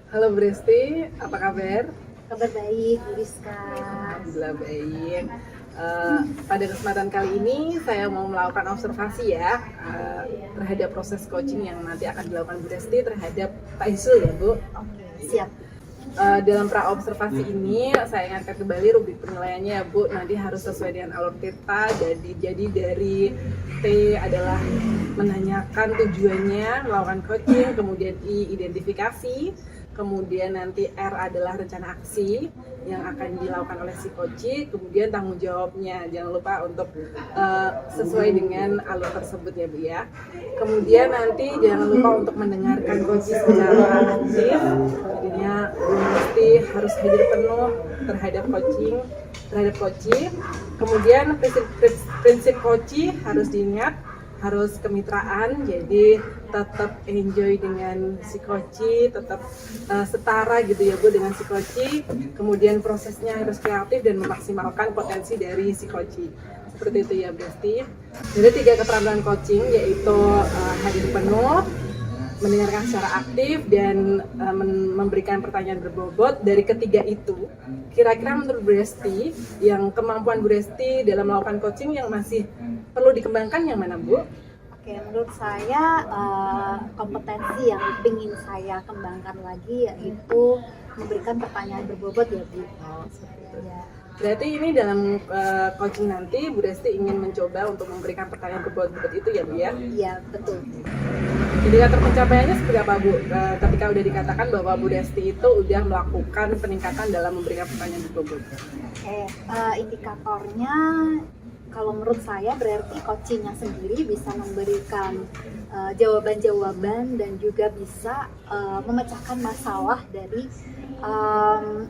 Halo Bresti, apa kabar? Kabar baik, Bu Rizka. Alhamdulillah baik. Pada kesempatan kali ini saya mau melakukan observasi ya terhadap proses coaching yang nanti akan dilakukan Bu Resti terhadap Pak Izul ya Bu. Oke, siap. Dalam pra observasi ini saya ingatkan kembali rubrik penilaiannya ya Bu, nanti harus sesuai dengan alur cerita. Jadi dari T adalah menanyakan tujuannya melakukan coaching, kemudian I identifikasi, kemudian nanti R adalah rencana aksi yang akan dilakukan oleh si coach, kemudian tanggung jawabnya. Jangan lupa untuk sesuai dengan alur tersebut ya Bu ya. Kemudian nanti jangan lupa untuk mendengarkan coach secara aktif. Jadinya mesti harus hadir penuh terhadap coaching. Kemudian prinsip coaching harus diingat, harus kemitraan, jadi tetap enjoy dengan si coach, tetap setara gitu ya Bu dengan si coach. Kemudian prosesnya harus kreatif dan memaksimalkan potensi dari si coach. Seperti itu ya Bresti. Jadi 3 keterampilan coaching yaitu hadir penuh, mendengarkan secara aktif, dan memberikan pertanyaan berbobot. Dari ketiga itu, kira-kira menurut Bresti, yang kemampuan Bresti dalam melakukan coaching yang masih perlu dikembangkan yang mana Bu? Oke, menurut saya kompetensi yang ingin saya kembangkan lagi yaitu memberikan pertanyaan berbobot ya Bu. Ya. Berarti ini dalam coaching nanti Bu Resti ingin mencoba untuk memberikan pertanyaan berbobot itu ya Bu ya? Iya, betul. Indikator pencapaiannya seperti apa Bu? Ketika udah dikatakan bahwa Bu Resti itu udah melakukan peningkatan dalam memberikan pertanyaan berbobot. Oke, indikatornya kalau menurut saya berarti coachingnya sendiri bisa memberikan jawaban-jawaban dan juga bisa memecahkan masalah dari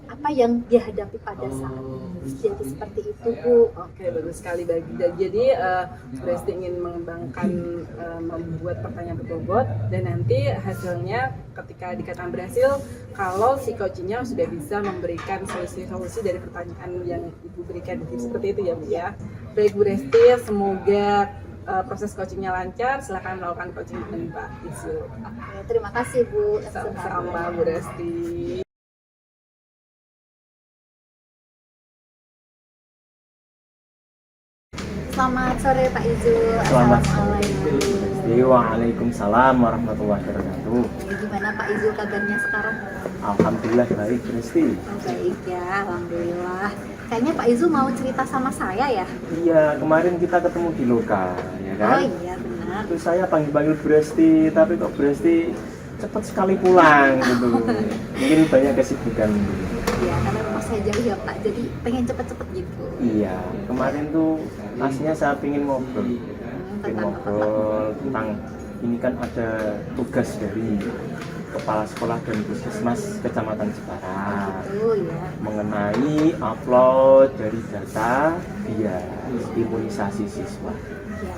apa yang dihadapi pada saat ini. Jadi seperti itu Bu. Oke, bagus sekali. Jadi Bresti ingin mengembangkan membuat pertanyaan berbobot, dan nanti hasilnya ketika dikatakan berhasil kalau si coachingnya sudah bisa memberikan solusi-solusi dari pertanyaan yang Ibu berikan. Seperti itu ya Bu ya. Baik Bu Resti, semoga proses coachingnya lancar. Silakan melakukan coaching dengan Pak Izul. Oke, terima kasih Bu. Sama Bu Resti. Selamat sore Pak Izul. Selamat sore. Assalamualaikum. Waalaikumsalam warahmatullahi wabarakatuh. Gimana Pak Izul kabarnya sekarang? Alhamdulillah baik, Kristi. Baik ya, alhamdulillah. Kayaknya Pak Izul mau cerita sama saya ya? Iya, kemarin kita ketemu di Loka, ya kan? Oh iya benar. Terus saya panggil-panggil Bresti, tapi kok Bresti cepat sekali pulang gitu. Mungkin banyak kesibukan. Iya, karena rumah saya jauh ya Pak, jadi pengen cepet-cepet gitu. Iya, kemarin tuh aslinya saya pengen ngobrol tentang ini kan ada tugas dari Kepala Sekolah dan Puskesmas Kecamatan Jepara Betul ya. mengenai upload dari data imunisasi siswa. Ya.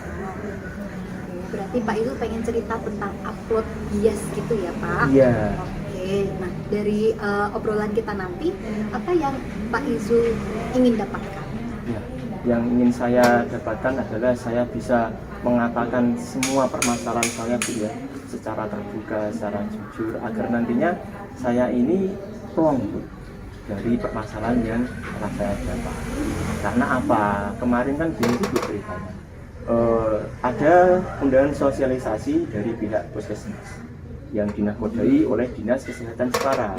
Oke, berarti Pak Izul pengen cerita tentang upload bias gitu ya Pak? Iya. Oke, nah dari obrolan kita nanti, apa yang Pak Izul ingin dapatkan? Ya, yang ingin saya dapatkan adalah saya bisa mengatakan semua permasalahan saya Bu ya, secara terbuka, secara jujur, agar nantinya saya ini plong Bu dari permasalahan yang telah saya dapat. Karena apa? Kemarin kan gini Bu ceritanya. Ada undangan sosialisasi dari pihak puskesmas yang dinakodai oleh Dinas Kesehatan Jepara.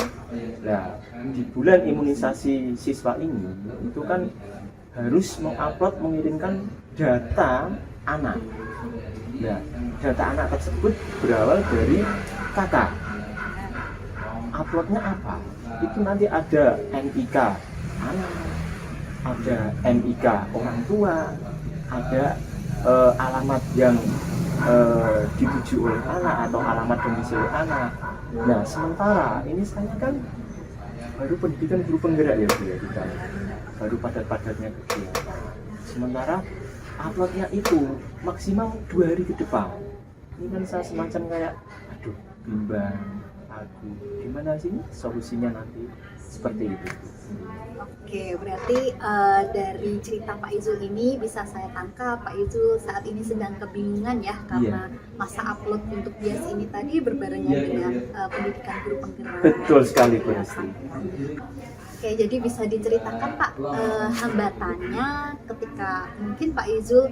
Nah, di bulan imunisasi siswa ini itu kan harus mengupload, mengirimkan data anak. Nah, data anak tersebut berawal dari kakak. Uploadnya apa? Itu nanti ada NIK anak, ada NIK orang tua, ada alamat yang dituju oleh anak atau alamat domisili anak. Nah, sementara ini saya kan baru pendidikan guru penggerak ya Bu ya, kita baru padat-padatnya kegiatan. Sementara uploadnya itu maksimal 2 hari ke depan. Ini kan saya semacam kayak aduh bimbang, aku gimana sih solusinya nanti. seperti itu. Oke, berarti dari cerita Pak Izul ini bisa saya tangkap Pak Izul saat ini sedang kebingungan ya karena masa upload untuk bias ini tadi berbarengan dengan pendidikan guru penggerak. Betul sekali Bu Resti. Oke, jadi bisa diceritakan Pak hambatannya ketika mungkin Pak Izul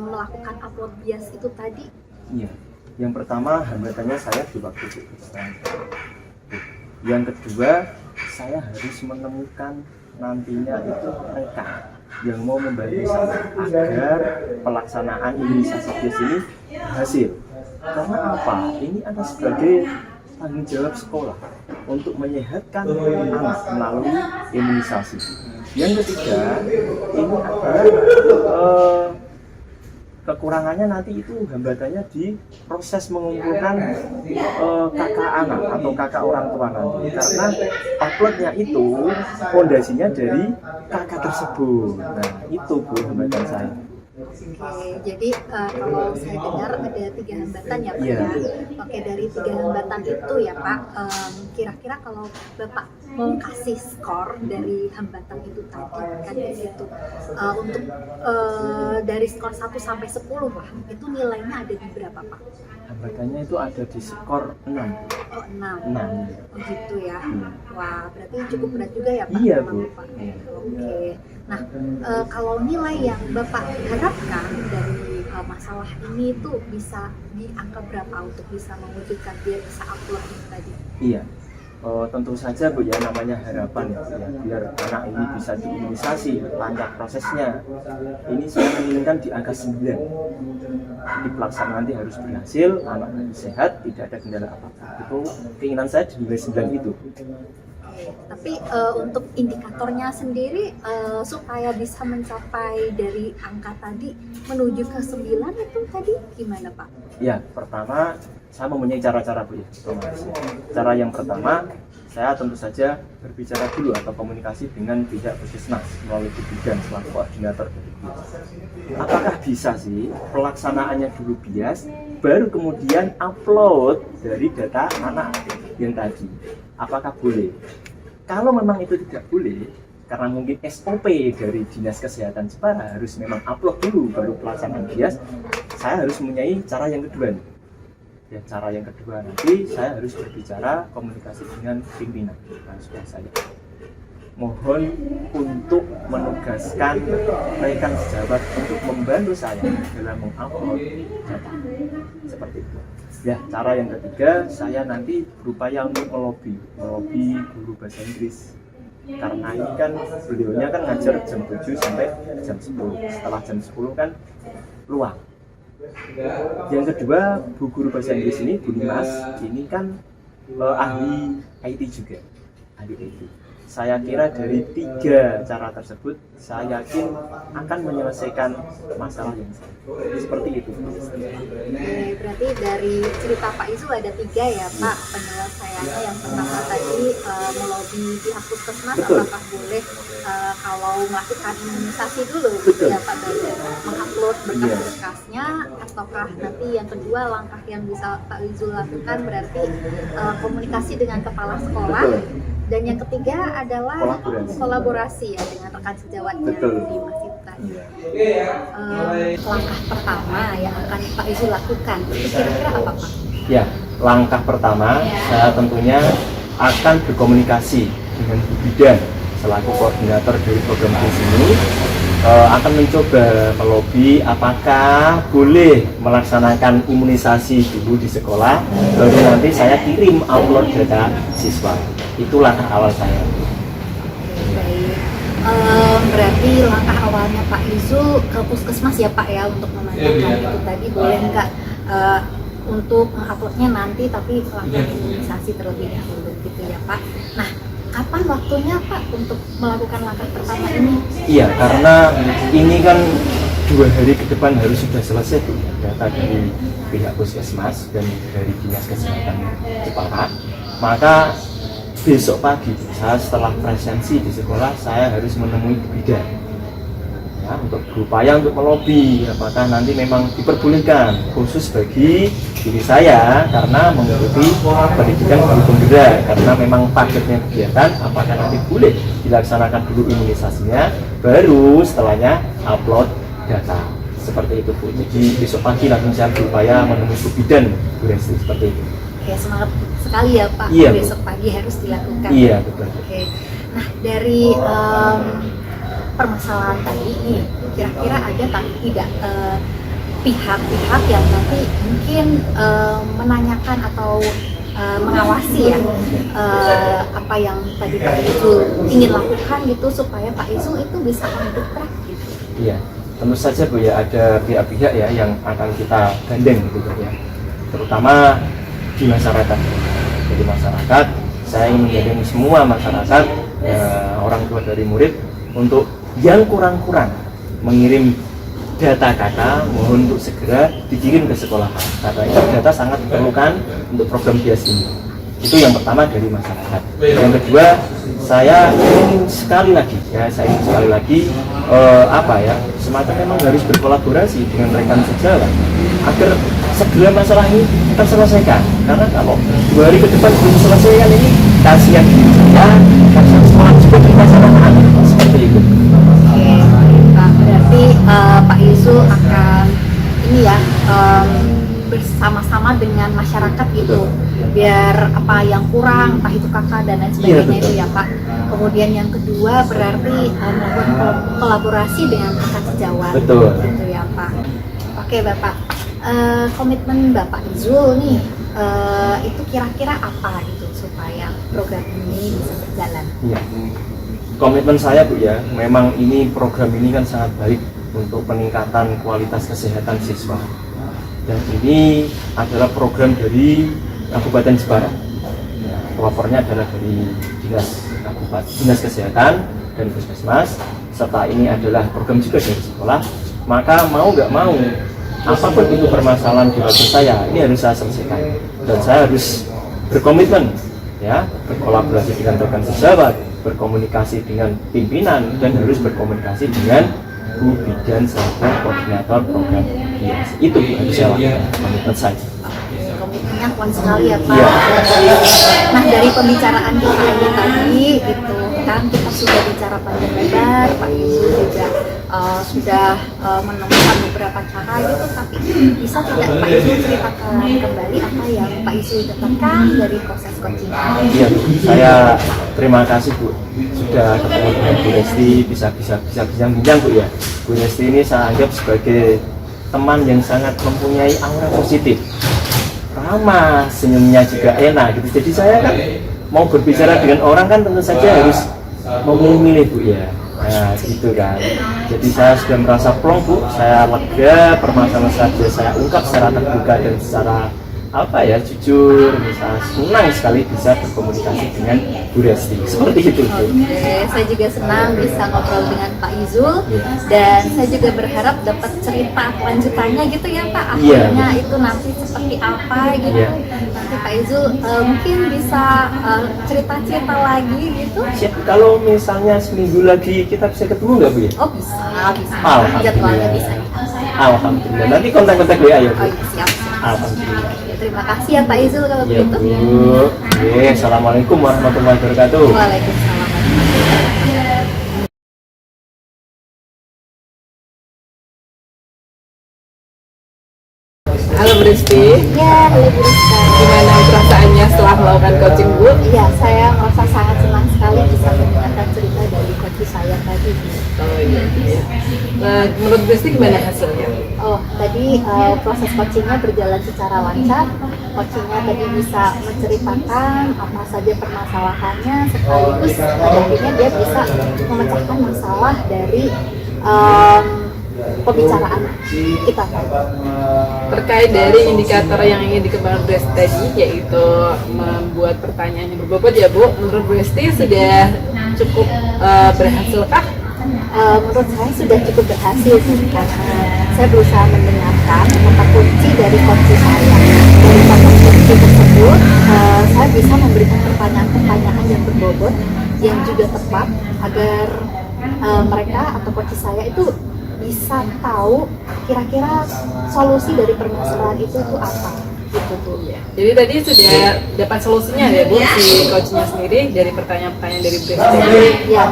melakukan upload bias itu tadi? Iya, yang pertama hambatannya saya di waktu itu. Yang kedua, saya harus menemukan nantinya itu mereka yang mau membantu saya agar pelaksanaan imunisasi bias ini berhasil. Karena apa? Ini ada sebagai tanggung jawab sekolah untuk menyehatkan anak melalui imunisasi. Yang ketiga, ini adalah kekurangannya nanti itu hambatannya di proses mengumpulkan kakak anak atau kakak orang tua nanti, karena uploadnya itu fondasinya dari kakak tersebut. Nah itu Bu hambatan saya. Oke, jadi kalau saya dengar ada 3 hambatan ya Pak ya. Oke, dari 3 hambatan itu ya Pak, kira-kira kalau Bapak mau kasih skor dari hambatan itu tadi kan di situ, untuk dari skor 1 sampai 10 Pak, itu nilainya ada di berapa Pak? Hambatannya itu ada di skor 6. Oh 6. 6. Oh gitu ya. Wah, berarti cukup berat juga ya Pak? Iya, memang, Bu. Pak. Oke. Nah, kalau nilai yang Bapak harapkan dari masalah ini tuh bisa di angka berapa untuk bisa mewujudkan dia bisa upload ini tadi? Iya. Tentu saja Bu ya, namanya harapan ya, biar anak ini bisa diimunisasi, lancar prosesnya. Ini saya menginginkan di angka 9. Di pelaksanaan nanti harus berhasil, anak harus sehat, tidak ada kendala apa-apa. Itu keinginan saya di nilai 9 itu. Tapi untuk indikatornya sendiri supaya bisa mencapai dari angka tadi menuju ke 9 itu tadi gimana Pak? Ya, pertama saya mempunyai cara-cara Bu ya. Cara yang pertama, saya tentu saja berbicara dulu atau komunikasi dengan pihak puskesmas melalui bidan selaku koordinator dari bias. Apakah bisa sih pelaksanaannya dulu bias, baru kemudian upload dari data anak yang tadi? Apakah boleh? Kalau memang itu tidak boleh, karena mungkin SOP dari Dinas Kesehatan Jepara harus memang upload dulu baru pelaksanaan bias, saya harus mempunyai cara yang kedua. Ya, cara yang kedua nanti saya harus berbicara komunikasi dengan pimpinan supaya saya mohon untuk menugaskan rekan sejawat untuk membantu saya dalam mengupload data seperti itu. Ya, cara yang ketiga, saya nanti berupaya untuk melobi guru bahasa Inggris, karena ini kan beliaunya kan ngajar jam 7 sampai jam 10. Setelah jam 10 kan luang. Yang kedua, Bu Guru Bahasa Inggris ini, Bu Nimas, ini kan ahli IT juga, ahli IT. Saya kira dari 3 cara tersebut, saya yakin akan menyelesaikan masalah yang sama. Seperti itu. Oke, berarti dari cerita Pak Izul ada 3 ya Pak penyelesaiannya. Yang pertama tadi melobi pihak puskesmas, apakah boleh kalau melakukan imunisasi dulu gitu ya Pak, dari mengupload berkas-berkasnya, ataukah nanti yang kedua langkah yang bisa Pak Izul lakukan berarti komunikasi dengan kepala sekolah. Dan yang ketiga adalah kolaborasi ya dengan rekan sejawatnya di masjid tadi. Langkah pertama yang akan Pak Izul lakukan itu kira-kira apa Pak? Ya, langkah pertama saya tentunya akan berkomunikasi dengan Bu Bidan selaku koordinator dari program BIS ini, akan mencoba melobi apakah boleh melaksanakan imunisasi dulu di sekolah, baru nanti saya kirim upload data siswa. Itu langkah awal saya. Baik, berarti langkah awalnya Pak Izul ke puskesmas ya Pak ya, untuk menanyakan itu tadi boleh nggak untuk menguploadnya nanti tapi melakukan imunisasi terlebih dahulu gitu ya Pak. Nah, kapan waktunya Pak untuk melakukan langkah pertama ini? Iya, karena ini kan 2 hari ke depan harus sudah selesai tuh data dari pihak puskesmas dan dari Dinas Kesehatan Jepara. Maka besok pagi saya setelah presensi di sekolah, saya harus menemui Bu Bidan. ya, untuk berupaya untuk melobi apakah nanti memang diperbolehkan khusus bagi diri saya karena mengikuti pendidikan guru penggerak, karena memang targetnya kegiatan apakah nanti boleh dilaksanakan dulu imunisasinya baru setelahnya upload data seperti itu Bu. Jadi besok pagi langsung saya berupaya menemui Bu Bidan Bu Resti seperti itu. Oke, semangat sekali ya Pak. Iya, Bu. Besok pagi harus dilakukan. Iya betul. Oke. Nah, dari permasalahan tadi nih, kira-kira ada tak tidak pihak-pihak yang nanti mungkin menanyakan atau mengawasi ya apa yang tadi Pak Izul ingin lakukan gitu supaya Pak Izul itu bisa on the track gitu. Iya, tentu saja Bu ya, ada pihak-pihak ya yang akan kita gandeng gitu ya, terutama di masyarakat. Jadi masyarakat, saya ingin menggandeng semua masyarakat, orang tua dari murid untuk yang kurang-kurang mengirim data kakak, mohon untuk segera dikirim ke sekolah karena itu data sangat diperlukan untuk program bias ini. Itu yang pertama dari masyarakat. Yang kedua, saya ingin sekali lagi semacam memang harus berkolaborasi dengan rekan sejawat agar segera masalah ini terselesaikan. Karena kalau 2 hari ke depan belum selesaikan ini, kasihan diri saya, kasihan sekolah juga di masyarakat seperti itu. Oke, Pak, berarti Pak Izul akan ini ya bersama-sama dengan masyarakat gitu, biar apa yang kurang, entah itu kakak dan lain sebagainya itu ya Pak. Kemudian yang kedua berarti melakukan kolaborasi dengan kakak sejawat, Betul. gitu ya Pak. Oke Bapak, komitmen Bapak Izul nih itu kira-kira apa gitu supaya program ini bisa berjalan? Iya. Komitmen saya Bu ya, memang ini program ini kan sangat baik untuk peningkatan kualitas kesehatan siswa. Dan ini adalah program dari Kabupaten Jepara. Ya, pelapornya adalah dari Dinas Kesehatan dan Puskesmas. Serta ini adalah program juga dari sekolah. Maka mau nggak mau, apapun itu permasalahan di waktu saya, ini harus saya selesaikan. Dan saya harus berkomitmen, ya, berkolaborasi dengan rekan sejawat, berkomunikasi dengan pimpinan, dan harus berkomunikasi dengan Bu Bidan selaku koordinator program bias. Itu harus saya lakukan, komitmen saya. Komitmennya kuat sekali ya Pak. Iya. Nah, dari pembicaraan kita ini tadi itu kan kita sudah bicara panjang lebar, Pak Izul juga sudah menemukan beberapa cara gitu, tapi bisa tidak Pak Izul ceritakan kembali apa yang Pak Izul dapatkan dari proses coaching? Iya Bu, saya terima kasih Bu sudah ketemu dengan Bu Resti, bisa bincang Bu ya. Bu Resti ini saya anggap sebagai teman yang sangat mempunyai aura positif, ramah, senyumnya juga enak gitu. Jadi saya kan mau berbicara dengan orang kan tentu saja harus memilih Bu ya. Nah gitu kan. Jadi saya sudah merasa plong Bu, saya lega, permasalahan saja saya ungkap secara terbuka dan secara jujur, bisa senang sekali bisa berkomunikasi dengan Bu Resti seperti itu. Oke, saya juga senang bisa ngobrol dengan Pak Izul dan saya juga berharap dapat cerita lanjutannya gitu ya Pak, akhirnya itu nanti seperti apa gitu. Nanti Pak Izul mungkin bisa cerita-cerita lagi gitu. Siap, kalau misalnya seminggu lagi kita bisa ketemu nggak Bu ya? Oh bisa. Alhamdulillah. Jadwalnya bisa. Alhamdulillah, nanti kontak-kontak gue ayo Bu. Oh iya, siap. Alhamdulillah. Terima kasih ya Pak Izul kalau Ya begitu. Bu. Assalamualaikum warahmatullahi wabarakatuh. Waalaikumsalam. Halo Bu Rizky, Ya, halo Bu Rizka. gimana perasaannya setelah melakukan coaching Bu? Iya, saya merasa sangat senang sekali bisa mendengarkan cerita dari coach saya tadi. Oh iya. Nah, menurut Bu Rizky gimana hasilnya? Oh, tadi proses coachingnya berjalan secara lancar. Coachingnya tadi bisa menceritakan apa saja permasalahannya, sekaligus pada akhirnya dia bisa memecahkan masalah dari pembicaraan kita tadi. Terkait dari indikator yang ingin dikembangkan Bu Rizky tadi, yaitu membuat pertanyaan yang berbobot ya Bu, menurut Bu Rizky sudah cukup berhasilkah? Menurut saya sudah cukup berhasil karena saya berusaha mendengarkan kata kunci dari coach saya. Dari kata kunci tersebut, saya bisa memberikan pertanyaan-pertanyaan yang berbobot, yang juga tepat agar mereka atau coach saya itu bisa tahu kira-kira solusi dari permasalahan itu tuh apa gitu tuh. Jadi tadi sudah dapat solusinya ya Bu, si coachnya sendiri dari pertanyaan-pertanyaan dari Bu Resti. Ya,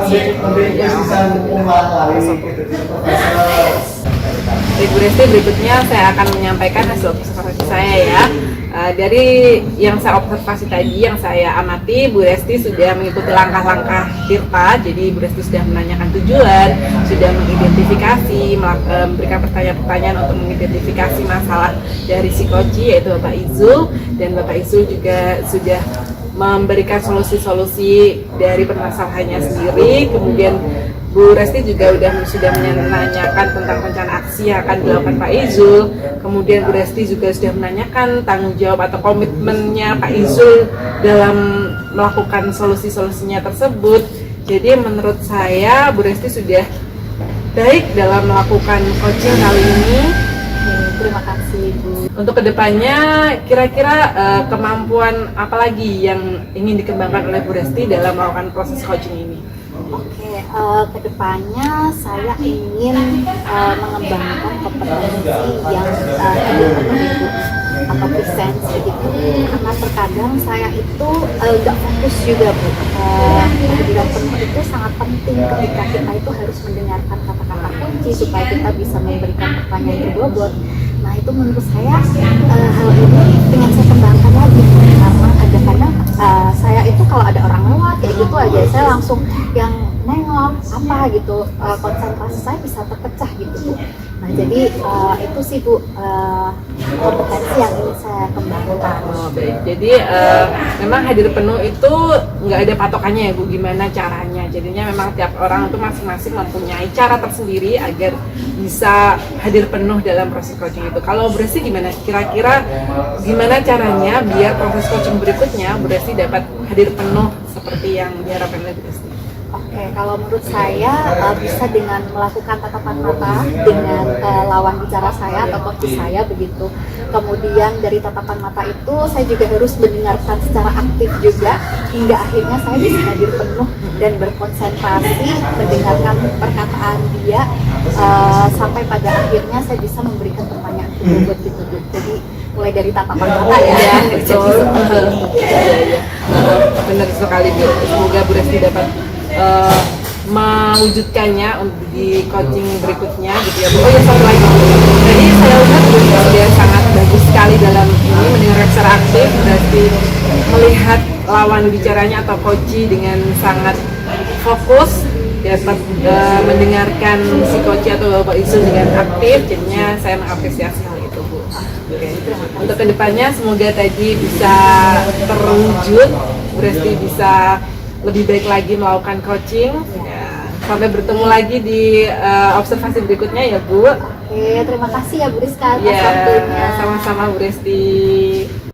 Dari Bu Resti berikutnya saya akan menyampaikan hasil observasi saya ya. Dari yang saya observasi tadi, yang saya amati, Bu Resti sudah mengikuti langkah-langkah Tirta. Jadi Bu Resti sudah menanyakan tujuan, sudah mengidentifikasi, memberikan pertanyaan-pertanyaan untuk mengidentifikasi masalah dari si coach, yaitu Bapak Izul, dan Bapak Izul juga sudah memberikan solusi-solusi dari permasalahannya sendiri. Kemudian Bu Resti juga sudah menanyakan tentang rencana aksi yang akan dilakukan Pak Izul. Kemudian Bu Resti juga sudah menanyakan tanggung jawab atau komitmennya Pak Izul dalam melakukan solusi-solusinya tersebut. Jadi menurut saya Bu Resti sudah baik dalam melakukan coaching kali ini. terima kasih Bu. Untuk kedepannya, kira-kira kemampuan apa lagi yang ingin dikembangkan oleh Bu Resti dalam melakukan proses coaching ini? Oke, kedepannya saya ingin mengembangkan kompetensi yang Ibu atau presence begitu, karena terkadang saya itu nggak fokus juga Bu. Kehadiran penuh itu sangat penting ketika kita itu harus mendengarkan kata-kata kunci supaya kita bisa memberikan pertanyaan yang berbobot. Nah itu menurut saya hal ini dengan saya kembangkan lagi, karena kadang-kadang saya itu kalau ada orang lewat kayak gitu aja saya langsung yang nengok apa gitu, konsentrasi saya bisa terpecah gitu Bu. Nah jadi itu sih Bu kompetensi yang ingin saya kembangkan. Oh, baik. Jadi memang hadir penuh itu nggak ada patokannya ya Bu, gimana caranya. Jadinya memang tiap orang itu masing-masing mempunyai cara tersendiri agar bisa hadir penuh dalam proses coaching itu. Kalau Bu Resti gimana? Kira-kira gimana caranya biar proses coaching berikutnya Bu Resti dapat hadir penuh seperti yang diharapkan oleh Bu Resti? Oke, kalau menurut saya bisa dengan melakukan tatapan mata dengan lawan bicara saya atau coach saya begitu. Kemudian dari tatapan mata itu saya juga harus mendengarkan secara aktif juga hingga akhirnya saya bisa hadir penuh dan berkonsentrasi mendengarkan perkataan dia sampai pada akhirnya saya bisa memberikan pertanyaan berbobot gitu. Jadi mulai dari tatapan mata ya. Betul. Benar sekali Bu. Semoga Bu Resti dapat mewujudkannya di coaching berikutnya gitu ya Bu. Oh ya, satu lagi. Jadi saya lihat Bu Resti sudah sangat bagus sekali dalam ini mendengar secara aktif, berarti melihat lawan bicaranya atau coach dengan sangat fokus, dapat mendengarkan si coach atau Bapak Izul dengan aktif. Jadinya saya mengapresiasi hal itu Bu. Oke. Untuk kedepannya semoga tadi bisa terwujud, Bu Resti bisa lebih baik lagi melakukan coaching. Ya. Sampai bertemu lagi di observasi berikutnya ya Bu. Oke, terima kasih ya Bu Rizka atas Ya, waktunya. sama-sama Bu Resti.